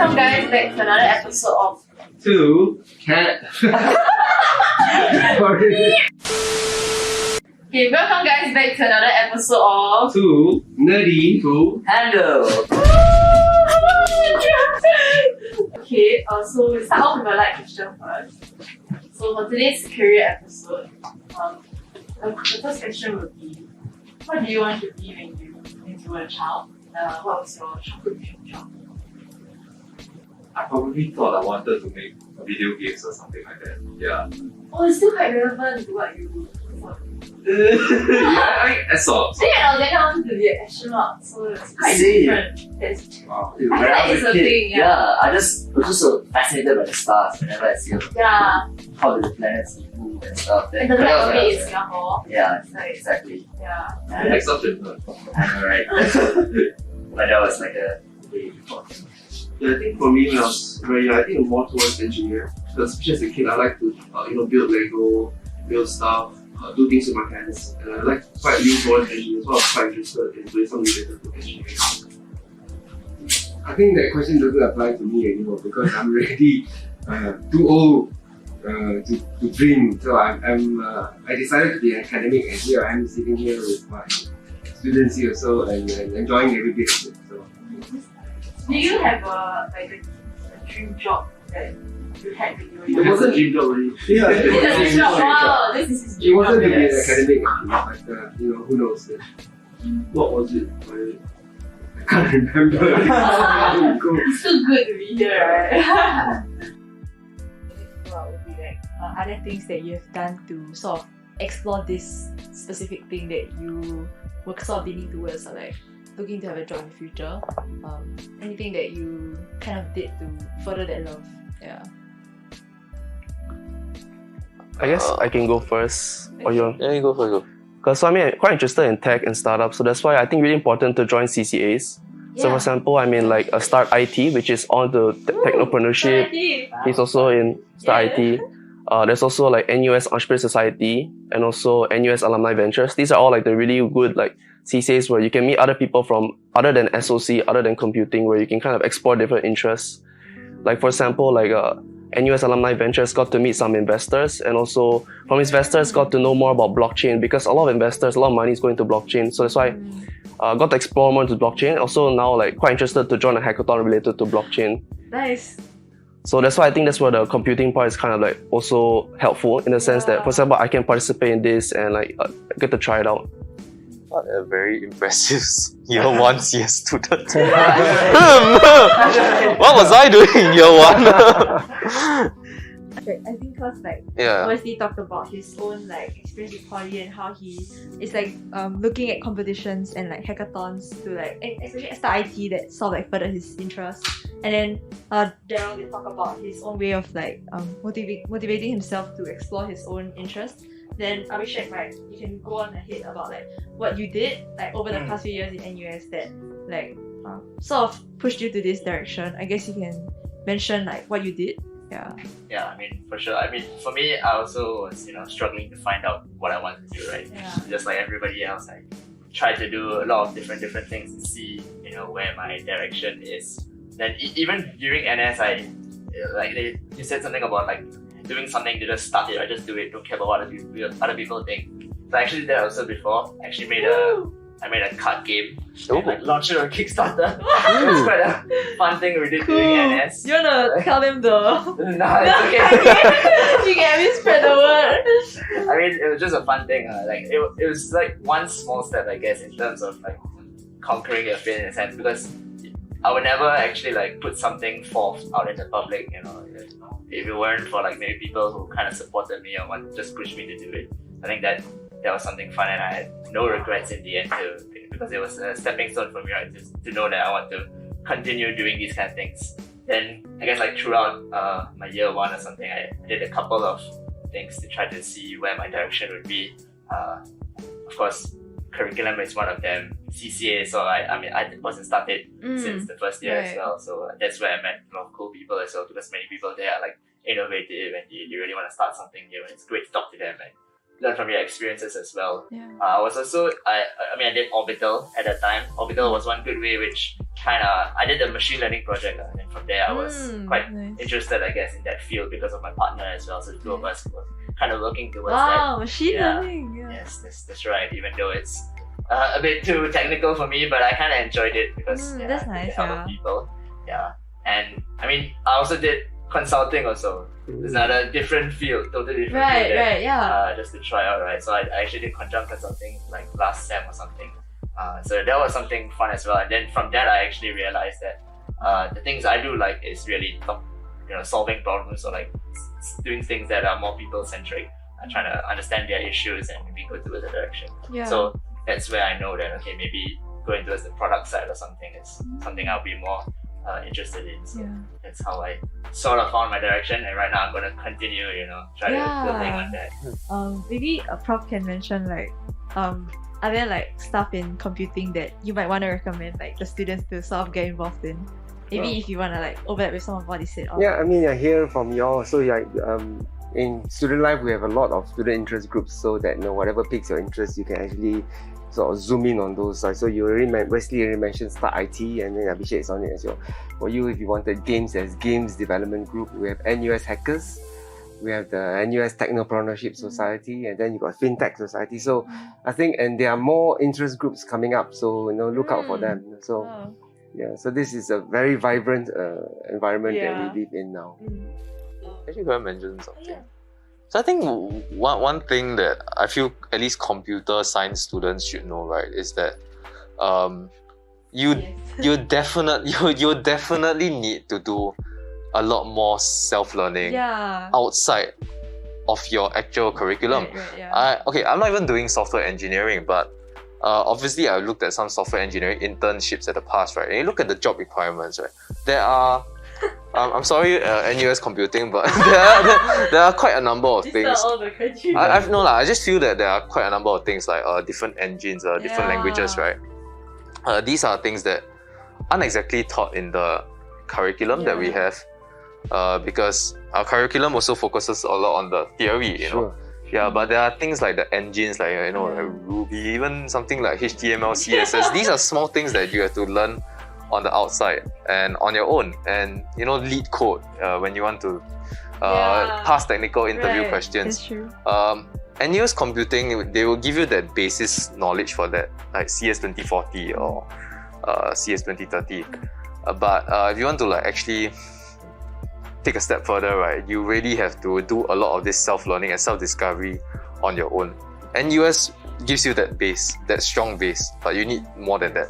welcome guys back to another episode of Two Cat. Okay, welcome guys back to another episode of Two Nerdy to Handle. Okay, so we'll start off with a light question first. So for today's career episode, the first question would be, what do you want to be when you were a child? What was your childhood dream job? I probably thought I wanted to make video games or something like that. Yeah. Oh, it's still quite relevant to what you do. I saw. So yeah, I wanted to be an astronaut, so it's quite different. That's Wow. I think that is a thing, yeah. I was just so fascinated by the stars whenever I see Yeah, how the planets move and stuff. and the But black I was hole in like, Singapore. yeah, Like, exactly. yeah. Next subject. I know, right? But that was like a way before. Yeah, I think for me when I was very young, I think I'm more towards engineer. Because especially as a kid, I like to build Lego, build stuff, do things with my hands, and I like quite lean towards engineering. So I was quite interested in doing something related to engineering. I think that question doesn't apply to me anymore because I'm already too old to dream. So I decided to be an academic, and here I am sitting here with my students here, so and enjoying every bit of it. So. Do you have a dream job that you had when you were young? It wasn't a dream job really. Yeah, This is his job. Wow, this is his It dream wasn't job. to be an Yes. academic actually, but who knows? What was it? I can't remember. It's still good to be here, right? What would be like other things that you have done to sort of explore this specific thing that you were sort of leaning towards, or like looking to have a job in the future? Anything that you kind of did to further that love? Yeah. I guess I can go first. Or you? Yeah, you go first. Go. Because I'm quite interested in tech and startups, so that's why I think really important to join CCAs. So for example, I'm in like a Start IT, which is on the technopreneurship. He's also in Start IT. There's also like NUS Entrepreneur Society and also NUS Alumni Ventures. These are all like the really good like CCAs where you can meet other people from other than SOC, other than computing, where you can kind of explore different interests. Like for example, like NUS Alumni Ventures got to meet some investors, and also from investors got to know more about blockchain, because a lot of investors, a lot of money is going to blockchain. So that's why got to explore more into blockchain. Also now like quite interested to join a hackathon related to blockchain. Nice. So that's why I think that's where the computing part is kind of like also helpful in the sense that, for example, I can participate in this and like get to try it out. What a very impressive year one CS student. What was I doing in year one? Okay, I think because like Yeah. obviously talked about his own like experience with poly and how he is like looking at competitions and like hackathons to like, and especially as the IT that sort of like furthered his interest. And then Daryl will talk about his own way of like motivating himself to explore his own interests. Then Abhishek, right, you can go on ahead about like what you did like over the past few years in NUS that like sort of pushed you to this direction. I guess you can mention like what you did. Yeah. Yeah, I mean, for sure. I mean, for me, I also was, struggling to find out what I wanted to do, right? Yeah. Just like everybody else, I tried to do a lot of different things to see, where my direction is. Then even during NS, you said something about like doing something to just start it, or just do it, don't care about what other people think. So I actually did that also before. I actually made a card game. And, like, launched it on Kickstarter. It was quite a fun thing we did during NS. You wanna tell them the No, it's okay. you can at least spread the word. I mean, it was just a fun thing. Like it was like one small step, I guess, in terms of like conquering your fear in a sense, because I would never actually like put something forth out in the public. If it weren't for like maybe people who kind of supported me or just pushed me to do it. I think that was something fun, and I had no regrets in the end too, because it was a stepping stone for me, right? Just to know that I want to continue doing these kind of things. Then I guess like throughout my year one or something, I did a couple of things to try to see where my direction would be. Of course, curriculum is one of them. CCA, so I wasn't started since the first year as well. So that's where I met a lot of cool people as well, because many people there are like innovative and they really want to start something new, and it's great to talk to them and learn from your experiences as well. Yeah. I was also, I did Orbital at that time. Orbital was one good way which I did a machine learning project, and then from there I was quite nice. interested, I guess, in that field because of my partner as well. So the two of us were kind of working towards Wow, that. machine Yeah. learning. Yeah. Yes, that's right. Even though it's a bit too technical for me, but I kind of enjoyed it because That's I nice, get to help yeah. people. Yeah, and I also did consulting also. It's another different field, totally different field. Right, yeah. Just to try out, right? So I actually did conjunct consulting like last sem or something. So that was something fun as well. And then from that, I actually realized that the things I do like is really solving problems or like doing things that are more people centric. Trying to understand their issues and maybe go towards a direction. Yeah. So that's where I know that okay, maybe going towards the product side or something is something I'll be more interested in. So that's how I sort of found my direction, and right now I'm gonna continue, try to building on that. Maybe a prof can mention like are there like stuff in computing that you might want to recommend like the students to sort of get involved in? Maybe if you want to like overlap with some of what he said. Yeah, I mean, I hear from y'all. So in student life, we have a lot of student interest groups, so that whatever piques your interest, you can actually sort of zoom in on those. So you Wesley already mentioned Start IT, and then Abhishek is on it as well. For you, if you wanted games, there's Games Development Group. We have NUS Hackers. We have the NUS Technopreneurship Society, and then you got FinTech Society. So I think, and there are more interest groups coming up. So look out for them. So so this is a very vibrant environment that we live in now. Actually, can I mention something? So I think one thing that I feel at least computer science students should know, right, is that you definitely need to do a lot more self-learning outside of your actual curriculum. I'm not even doing software engineering, but obviously I looked at some software engineering internships at the past, right? And you look at the job requirements, right? There are I'm sorry, NUS computing, but there are quite a number of things. All the criteria. I just feel that there are quite a number of things like different engines, different languages, right? These are things that aren't exactly taught in the curriculum that we have, because our curriculum also focuses a lot on the theory, you know. Yeah, but there are things like the engines, like like Ruby, even something like HTML, CSS. These are small things that you have to learn on the outside and on your own, and lead code when you want to pass technical interview questions. That's true. And NUS computing, they will give you that basis knowledge for that, like CS 2040 or CS 2030. But if you want to actually take a step further, right, you really have to do a lot of this self-learning and self-discovery on your own. NUS gives you that base, that strong base, but you need more than that.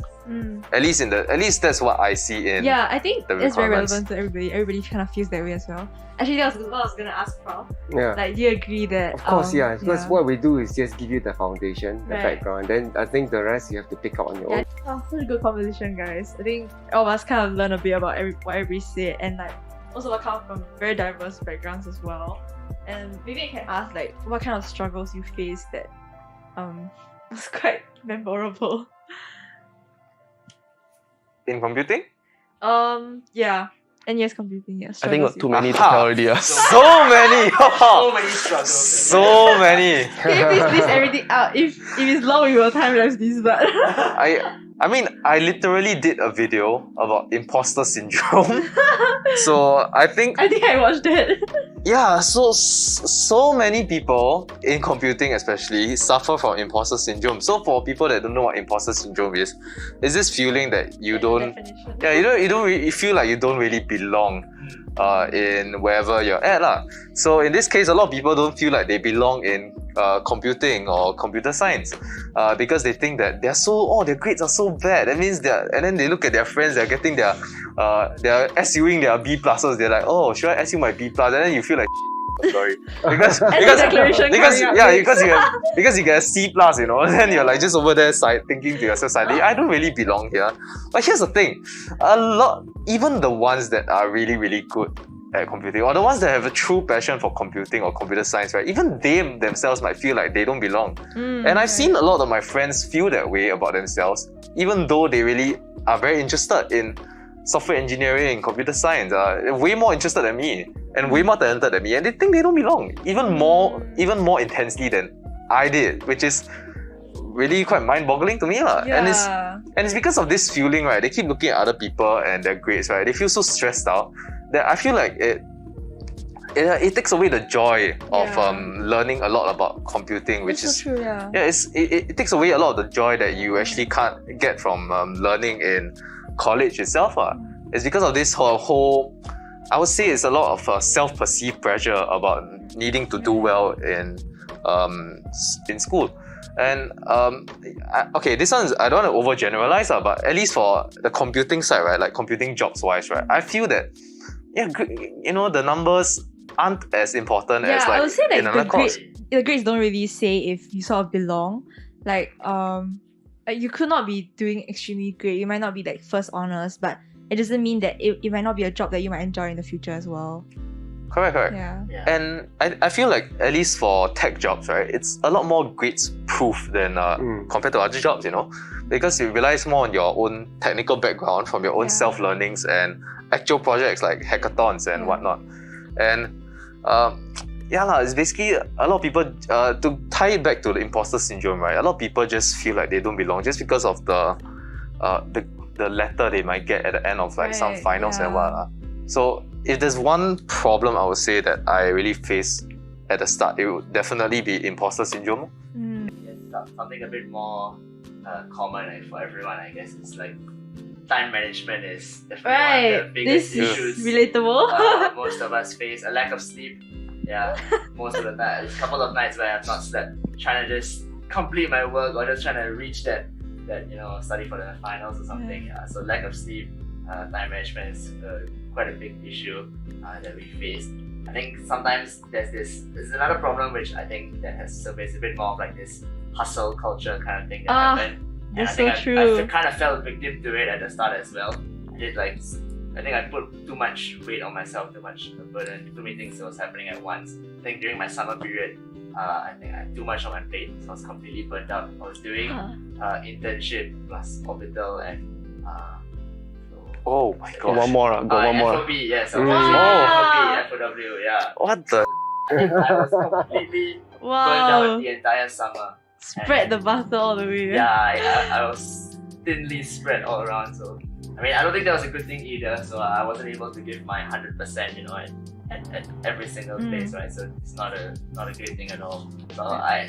At least that's what I see in I think the it's very requirements. relevant to everybody. Everybody kind of feels that way as well. Actually, that was what I was gonna ask, Prof. Yeah. Like, do you agree that? Of course, because what we do is just give you the foundation, the background, then I think the rest you have to pick up on your own. Oh, such a good conversation, guys. I think all of us kind of learn a bit about what everybody said, and like also we come from very diverse backgrounds as well. And maybe I can ask like what kind of struggles you faced that was quite memorable. In computing? NUS computing, yes. I think got too many to tell already. So many! So many struggles. So many! Can you please list everything out? If it's long, we will time lapse this, but I literally did a video about imposter syndrome. So I think I watched that. yeah, so many people in computing especially suffer from imposter syndrome. So for people that don't know what imposter syndrome is this feeling that you don't you feel like you don't really belong in wherever you're at lah. So in this case, a lot of people don't feel like they belong in computing or computer science because they think that their grades are so bad. That means and then they look at their friends, they're getting they're SUing their B pluses. They're like, oh, should I SU my B plus? And then you feel like sorry because you get a C plus, then you're like just over there thinking to yourself silently, I don't really belong here. But here's the thing, even the ones that are really, really good at computing, or the ones that have a true passion for computing or computer science, right, even they themselves might feel like they don't belong. And I've seen a lot of my friends feel that way about themselves, even though they really are very interested in software engineering, computer science, way more interested than me and way more talented than me, and they think they don't belong even more intensely than I did, which is really quite mind-boggling to me. And it's because of this feeling, right? They keep looking at other people and their grades, right? They feel so stressed out that I feel like it takes away the joy of learning a lot about computing, which is so true, it takes away a lot of the joy that you actually can't get from learning in college itself. It's because of this whole I would say it's a lot of self-perceived pressure about needing to do well in school. And okay, this one is, I don't want to overgeneralize, but at least for the computing side, right, like computing jobs wise, right, I feel that the numbers aren't as important as like I would say like in another course. The grades don't really say if you sort of belong. Like you could not be doing extremely great. You might not be like first honors, but it doesn't mean that it might not be a job that you might enjoy in the future as well. Correct. Yeah. And I feel like at least for tech jobs, right, it's a lot more grades proof than compared to other jobs, because you relies more on your own technical background from your own self-learnings and actual projects like hackathons and whatnot. And it's basically a lot of people, to tie it back to the imposter syndrome, right, a lot of people just feel like they don't belong just because of the letter they might get at the end of like some finals and whatnot. So if there's one problem I would say that I really faced at the start, it would definitely be imposter syndrome. It's something a bit more common for everyone, I guess. It's like time management is definitely one of the biggest issues. Relatable. Most of us face a lack of sleep. Yeah, most of the time. There's a couple of nights where I've not slept, trying to just complete my work or just trying to reach that study for the finals or something. So lack of sleep, time management is quite a big issue that we face. I think sometimes there's another problem which I think that has surfaced a bit more of like this hustle culture kind of thing that happened. And That's I think so true. I kind of fell victim to it at the start as well. I think I put too much weight on myself, too much burden, too many things that was happening at once. I think during my summer period, I think I had too much on my plate, so I was completely burnt out. I was doing internship plus orbital and oh my god. One more. FOB, yes. FOW, yeah. What the? I was completely burned out the entire summer. Spread the butter all the way. Yeah, I was thinly spread all around. So I mean, I don't think that was a good thing either. So I wasn't able to give my 100%, at every single place, right? So it's not a great thing at all. So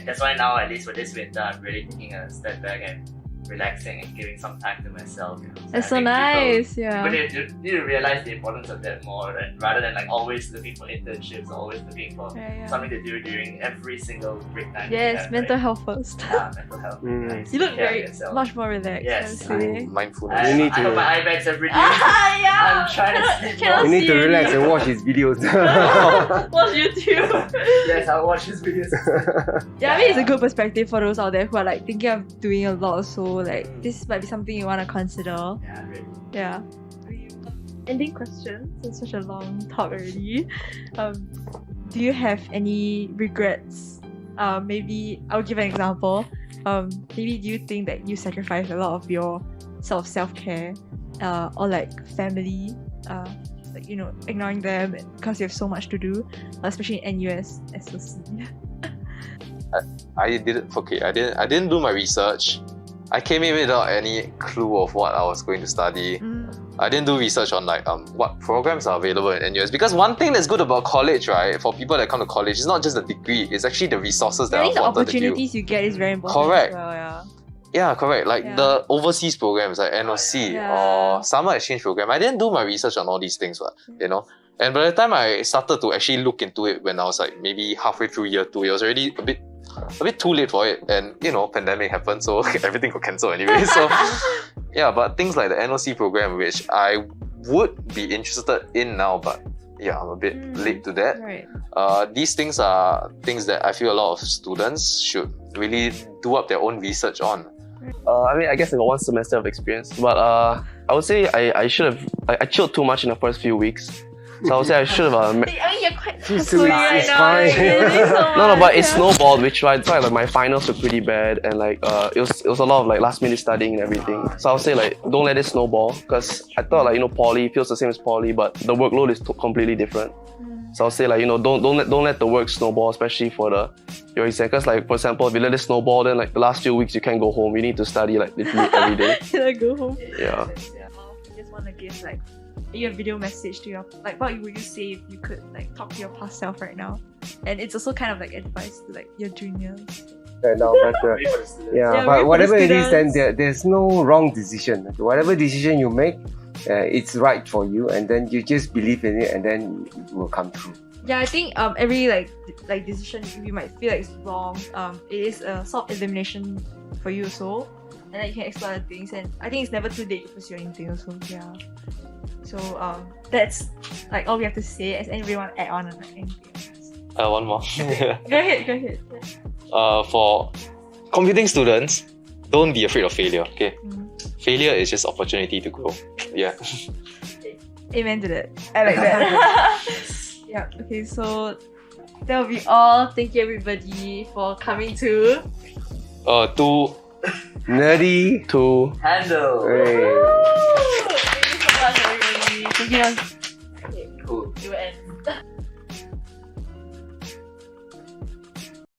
that's why now, at least for this winter, I'm really taking a step back and relaxing and giving some time to myself. That's so nice. People need to realize the importance of that more, and rather than like always looking for internships or always looking for something to do during every single break time. Yes, mental health first. Yeah, mental health. You look much more relaxed. Yes, mindfulness. You need I got my eye bags every day. I'm trying to sleep. You need to relax and watch his videos. Watch YouTube. Yes, I'll watch his videos. I mean, it's a good perspective for those out there who are like thinking of doing a lot. So like this might be something you want to consider. Yeah, really. Yeah. Ending question. It's such a long talk already. Do you have any regrets? Maybe I'll give an example. Maybe do you think that you sacrificed a lot of your sort of self-care or like family, ignoring them because you have so much to do, especially in NUS SOC? I didn't do my research. I came in without any clue of what I was going to study. I didn't do research on like what programs are available in NUS, because one thing that's good about college, right, for people that come to college, is not just the degree, it's actually the resources that are the afforded to you. opportunities you get is very important. Correct. As well, Yeah, correct. Like the overseas programs like NOC or summer exchange program. I didn't do my research on all these things, And by the time I started to actually look into it when I was like maybe halfway through year 2, it was already a bit too late for it. And pandemic happened, so everything got cancelled anyway. So but things like the NOC program, which I would be interested in now, but I'm a bit late to that. Right. These things are things that I feel a lot of students should really do up their own research on. I guess I got 1 semester of experience, but I would say I should have. I chilled too much in the first few weeks. So I would say I should have. I mean, you're quite so right it's now. fine. No, but it snowballed, which I thought like my finals were pretty bad, and like it was a lot of like last minute studying and everything. So I would say like don't let it snowball, because I thought like poly feels the same as poly, but the workload is completely different. So I'll say like, don't let the work snowball, especially for your exam. Because like, for example, if you let it snowball, then like the last 2 weeks you can't go home. You need to study like literally every day. Can I go home? Yeah. I just want to give like a video message to your, like, what would you say if you could like talk to your past self right now? And it's also kind of like advice to like your juniors. No, but but whatever it is, then there's no wrong decision. Whatever decision you make, it's right for you, and then you just believe in it, and then it will come true. Yeah, I think every like decision you might feel like it's wrong, it is a sort of elimination for you also, and then you can explore other things. And I think it's never too late to pursue anything also. Yeah. So that's like all we have to say. As anybody want to add on anything else? One more. Go ahead. For computing students, don't be afraid of failure. Okay, failure is just opportunity to grow. Yeah. Amen to that. I like that. Yeah. Okay. So that will be all. Thank you everybody for coming to. To Nerdy. To Handle. Hey. Thank you so much everybody. Thank you. Cool. It will end.